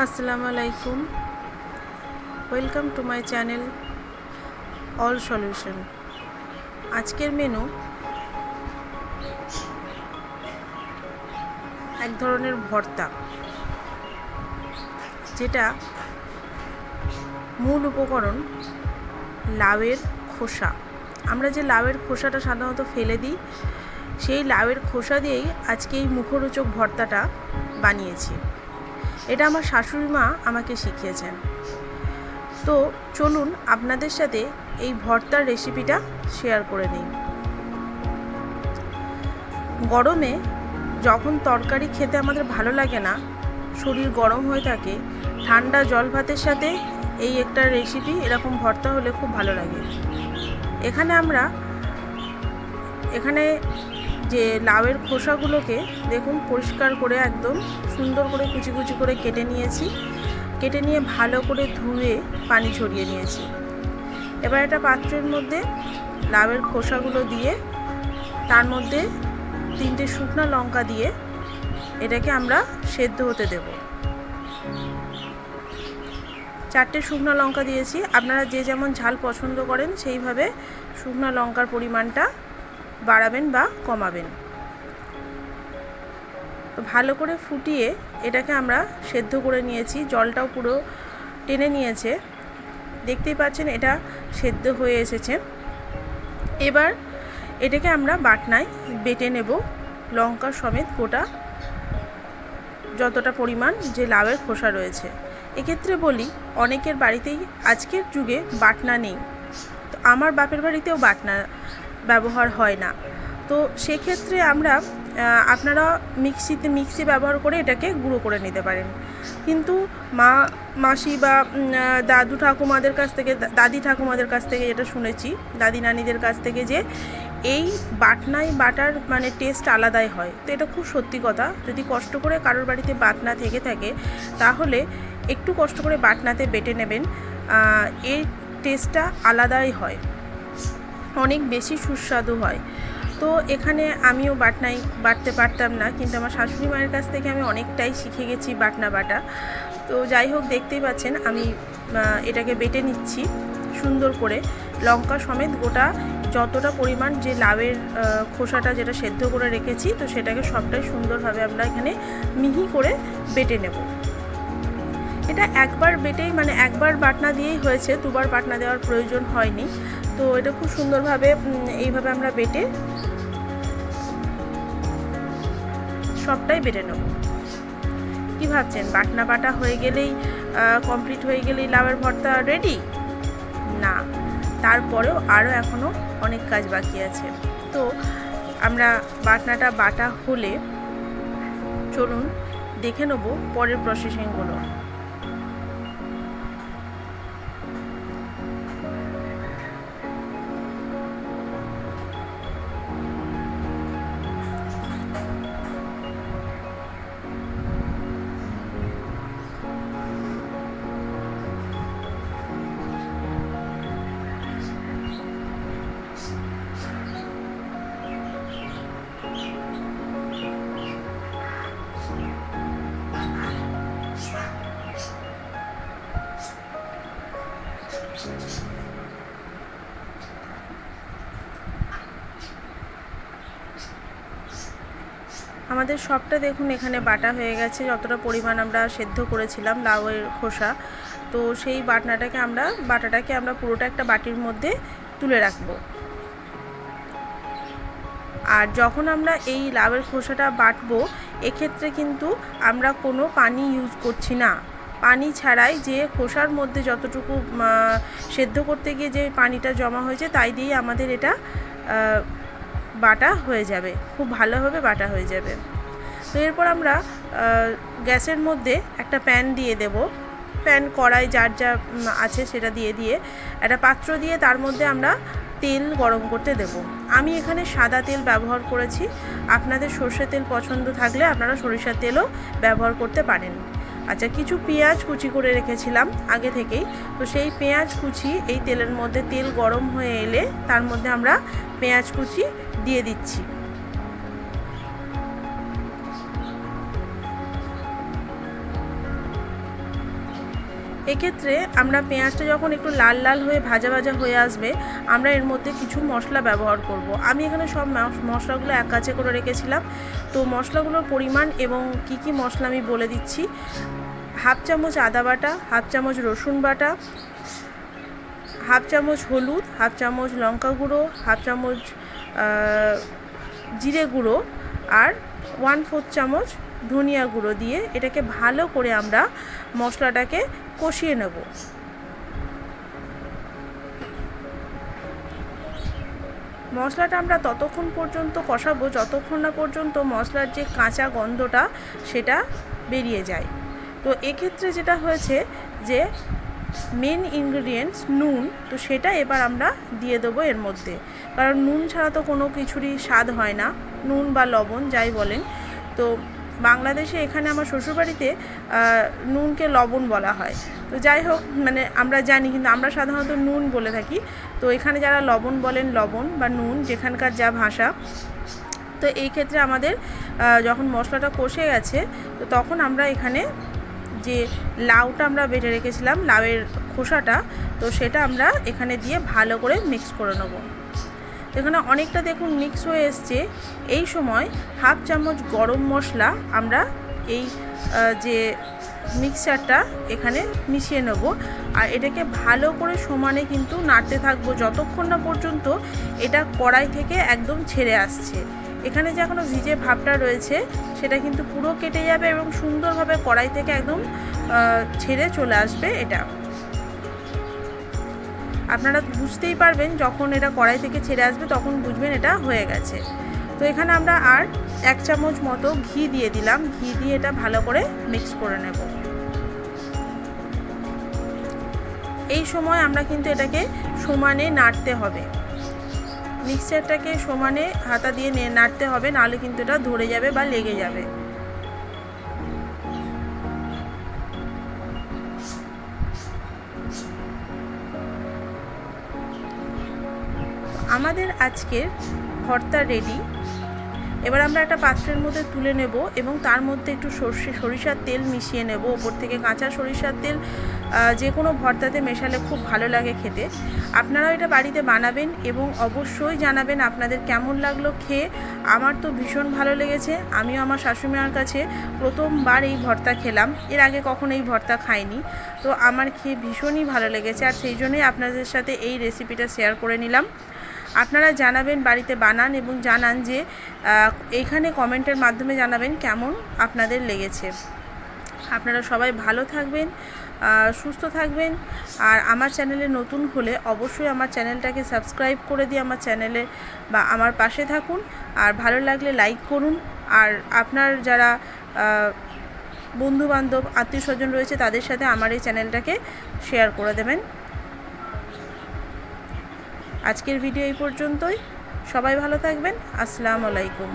আসসালামু আলাইকুম, welcome to my channel all solution. আজকের মেনু এক ধরনের ভর্তা, যেটা মূল উপকরণ লাউয়ের খোসা। আমরা যে লাউয়ের খোসাটা সাধারণত ফেলে দিই, সেই লাউয়ের খোসা দিয়েই আজকে এই মুখরোচক ভর্তাটা বানিয়েছি। এটা আমার শাশুড়ি মা আমাকে শিখিয়েছেন। তো চলুন আপনাদের সাথে এই ভর্তার রেসিপিটা শেয়ার করে নিই। গরমে যখন তরকারি খেতে আমাদের ভালো লাগে না, শরীর গরম হয়ে থাকে, ঠান্ডা জল ভাতের সাথে এই একটা রেসিপি, এরকম ভর্তা হলে খুব ভালো লাগে। এখানে যে লাউয়ের খোসাগুলোকে দেখুন পরিষ্কার করে একদম সুন্দর করে কুচি কুচি করে কেটে নিয়েছি। কেটে নিয়ে ভালো করে ধুয়ে পানি ঝরিয়ে নিয়েছি। এবার একটা পাত্রের মধ্যে লাউয়ের খোসাগুলো দিয়ে তার মধ্যে 3টে শুকনো লঙ্কা দিয়ে এটাকে আমরা সেদ্ধ হতে দেব। 4টে শুকনো লঙ্কা দিয়েছি। আপনারা যে যেমন ঝাল পছন্দ করেন সেইভাবে শুকনো লঙ্কার পরিমাণটা বাড়াবেন বা কমাবেন। তো ভালো করে ফুটিয়ে এটাকে আমরা সেদ্ধ করে নিয়েছি। জলটাও পুরো টেনে নিয়েছে, দেখতেই পাচ্ছেন এটা সেদ্ধ হয়ে এসেছে। এবার এটাকে আমরা বাটনায় বেটে নেব, লঙ্কা সমেত গোটা যতটা পরিমাণ যে লাউয়ের খোসা রয়েছে। এক্ষেত্রে বলি, অনেকের বাড়িতেই আজকের যুগে বাটনা নেই। তো আমার বাপের বাড়িতেও বাটনা ব্যবহার হয় না। তো সেক্ষেত্রে আপনারা মিক্সি ব্যবহার করে এটাকে গুঁড়ো করে নিতে পারেন। কিন্তু মাসি বা দাদি ঠাকুমাদের কাছ থেকে যেটা শুনেছি, দাদি নানিদের কাছ থেকে, যে এই বাটনায় বাটার মানে টেস্ট আলাদাই হয়। তো এটা খুব সত্যি কথা। যদি কষ্ট করে কারোর বাড়িতে বাটনা থেকে থাকে, তাহলে একটু কষ্ট করে বাটনাতে বেটে নেবেন। এর টেস্টটা আলাদাই হয়, অনেক বেশি সুস্বাদু হয়। তো এখানে আমিও বাটনায় বাটতে পারতাম না, কিন্তু আমার শাশুড়ি মায়ের কাছ থেকে আমি অনেকটাই শিখে গেছি বাটনা বাটা। তো যাই হোক, দেখতেই পাচ্ছেন আমি এটাকে বেটে নিচ্ছি সুন্দর করে, লঙ্কা সমেত গোটা যতটা পরিমাণ যে লাউয়ের খোসাটা যেটা সেদ্ধ করে রেখেছি, তো সেটাকে সবটাই সুন্দরভাবে আমরা এখানে মিহি করে বেটে নেব। এটা একবার বেটেই মানে একবার বাটনা দিয়েই হয়েছে, দুবার বাটনা দেওয়ার প্রয়োজন হয়নি। তো এটা খুব সুন্দরভাবে এইভাবে আমরা বেটে সবটাই বেটে নেব। কি ভাবছেন বাটনা বাটা হয়ে গেলেই কমপ্লিট হয়ে গেলেই লাউয়ের ভর্তা রেডি? না, তারপরেও আরও এখনও অনেক কাজ বাকি আছে। তো আমরা বাটনাটা বাটা হলে চলুন দেখে নেব পরের প্রসেসিংগুলো। আমাদের সবটা দেখুন এখানে বাটা হয়ে গেছে, যতটা পরিমাণ আমরা সেদ্ধ করেছিলাম লাউয়ের খোসা। তো সেই বাটাটাকে আমরা পুরোটা একটা বাটির মধ্যে তুলে রাখব। আর যখন আমরা এই লাউয়ের খোসাটা বাটবো, এক্ষেত্রে কিন্তু আমরা কোনো পানি ইউজ করছি না। পানি ছাড়াই যে খোসার মধ্যে যতটুকু সেদ্ধ করতে গিয়ে যে পানিটা জমা হয়েছে, তাই দিয়ে আমাদের এটা বাটা হয়ে যাবে, খুব ভালোভাবে বাটা হয়ে যাবে। তো এরপর আমরা গ্যাসের মধ্যে একটা প্যান দিয়ে দেব। প্যান কড়াই যার যা আছে সেটা দিয়ে একটা পাত্র দিয়ে তার মধ্যে আমরা তেল গরম করতে দেব। আমি এখানে সাদা তেল ব্যবহার করেছি। আপনাদের সরষের তেল পছন্দ থাকলে আপনারা সরিষার তেলও ব্যবহার করতে পারেন। আচ্ছা, কিছু পেঁয়াজ কুচি করে রেখেছিলাম আগে থেকেই। তো সেই পেঁয়াজ কুচি এই তেলের মধ্যে, তেল গরম হয়ে এলে তার মধ্যে আমরা পেঁয়াজ কুচি দিয়ে দিচ্ছি। এক্ষেত্রে আমরা পেঁয়াজটা যখন একটু লাল লাল হয়ে ভাজা ভাজা হয়ে আসবে, আমরা এর মধ্যে কিছু মশলা ব্যবহার করব। আমি এখানে সব মশলাগুলো এক কাছে করে রেখেছিলাম। তো মশলাগুলোর পরিমাণ এবং কি কি মশলা আমি বলে দিচ্ছি। হাফ চামচ আদা বাটা, হাফ চামচ রসুন বাটা, হাফ চামচ হলুদ, হাফ চামচ লঙ্কা গুঁড়ো, হাফ চামচ জিরে গুঁড়ো আর 1/4 চামচ ধনিয়া গুঁড়ো দিয়ে এটাকে ভালো করে আমরা মশলাটাকে কষিয়ে নেব। মশলাটা আমরা ততক্ষণ পর্যন্ত কষাবো যতক্ষণ না পর্যন্ত মশলার যে কাঁচা গন্ধটা সেটা বেরিয়ে যায়। তো এক্ষেত্রে যেটা হয়েছে যে মেন ইনগ্রেডিয়েন্টস নুন, তো সেটা এবার আমরা দিয়ে দেবো এর মধ্যে, কারণ নুন ছাড়া তো কোনো কিছুরই স্বাদ হয় না, নুন বা লবণ যাই বলেন। তো বাংলাদেশে এখানে আমার শ্বশুরবাড়িতে নুনকে লবণ বলা হয়। তো যাই হোক, মানে আমরা জানি, কিন্তু আমরা সাধারণত নুন বলে থাকি। তো এখানে যারা লবণ বলেন, লবণ বা নুন যেখানকার যা ভাষা। তো এই ক্ষেত্রে আমাদের যখন মশলাটা কষে গেছে, তো তখন আমরা এখানে যে লাউটা আমরা বেটে রেখেছিলাম, লাউয়ের খোসাটা, তো সেটা আমরা এখানে দিয়ে ভালো করে মিক্স করে নেব। এখানে অনেকটা দেখুন মিক্স হয়ে এসছে। এই সময় হাফ চামচ গরম মশলা আমরা এই যে মিক্সচারটা এখানে মিশিয়ে নেব, আর এটাকে ভালো করে সমানে কিন্তু নাড়তে থাকবো যতক্ষণ না পর্যন্ত এটা কড়াই থেকে একদম ছেড়ে আসছে। এখানে যে এখনও ভিজে ভাবটা রয়েছে সেটা কিন্তু পুরো কেটে যাবে এবং সুন্দরভাবে কড়াই থেকে একদম ছেড়ে চলে আসবে। এটা আপনারা বুঝতেই পারবেন, যখন এটা কড়াই থেকে ছেড়ে আসবে তখন বুঝবেন এটা হয়ে গেছে। তো এখানে আমরা আর 1 চামচ মতো ঘি দিয়ে দিলাম। ঘি দিয়ে এটা ভালো করে মিক্স করে নেব। এই সময় আমরা কিন্তু এটাকে সমানে নাড়তে হবে, মিক্সচারটাকে সমানে হাতা দিয়ে নাড়তে হবে, নাহলে কিন্তু এটা ধরে যাবে বা লেগে যাবে। আমাদের আজকের ভর্তা রেডি। এবার আমরা একটা পাত্রের মধ্যে তুলে নেব এবং তার মধ্যে একটু সরিষার তেল মিশিয়ে নেব। ওপর থেকে কাঁচা সরিষার তেল যে কোনো ভর্তাতে মেশালে খুব ভালো লাগে খেতে। আপনারাও এটা বাড়িতে বানাবেন এবং অবশ্যই জানাবেন আপনাদের কেমন লাগলো খেয়ে। আমার তো ভীষণ ভালো লেগেছে। আমিও আমার শাশুড়িমার কাছে প্রথমবার এই ভর্তা খেলাম, এর আগে কখনো এই ভর্তা খাইনি। তো আমার খেয়ে ভীষণই ভালো লেগেছে, আর সেই জন্যই আপনাদের সাথে এই রেসিপিটা শেয়ার করে নিলাম। আপনারা জানাবেন, বাড়িতে বানান এবং জানান যে এইখানে কমেন্টের মাধ্যমে জানাবেন কেমন আপনাদের লেগেছে। আপনারা সবাই ভালো থাকবেন, সুস্থ থাকবেন। আর আমার চ্যানেলে নতুন হলে অবশ্যই আমার চ্যানেলটাকে সাবস্ক্রাইব করে দিয়ে আমার চ্যানেলে বা আমার পাশে থাকুন। আর ভালো লাগলে লাইক করুন। আর আপনার যারা বন্ধুবান্ধব আত্মীয় স্বজন রয়েছে তাদের সাথে আমার এই চ্যানেলটাকে শেয়ার করে দেবেন। আজকের ভিডিও এই পর্যন্তই। সবাই ভালো থাকবেন। আসসালামু আলাইকুম।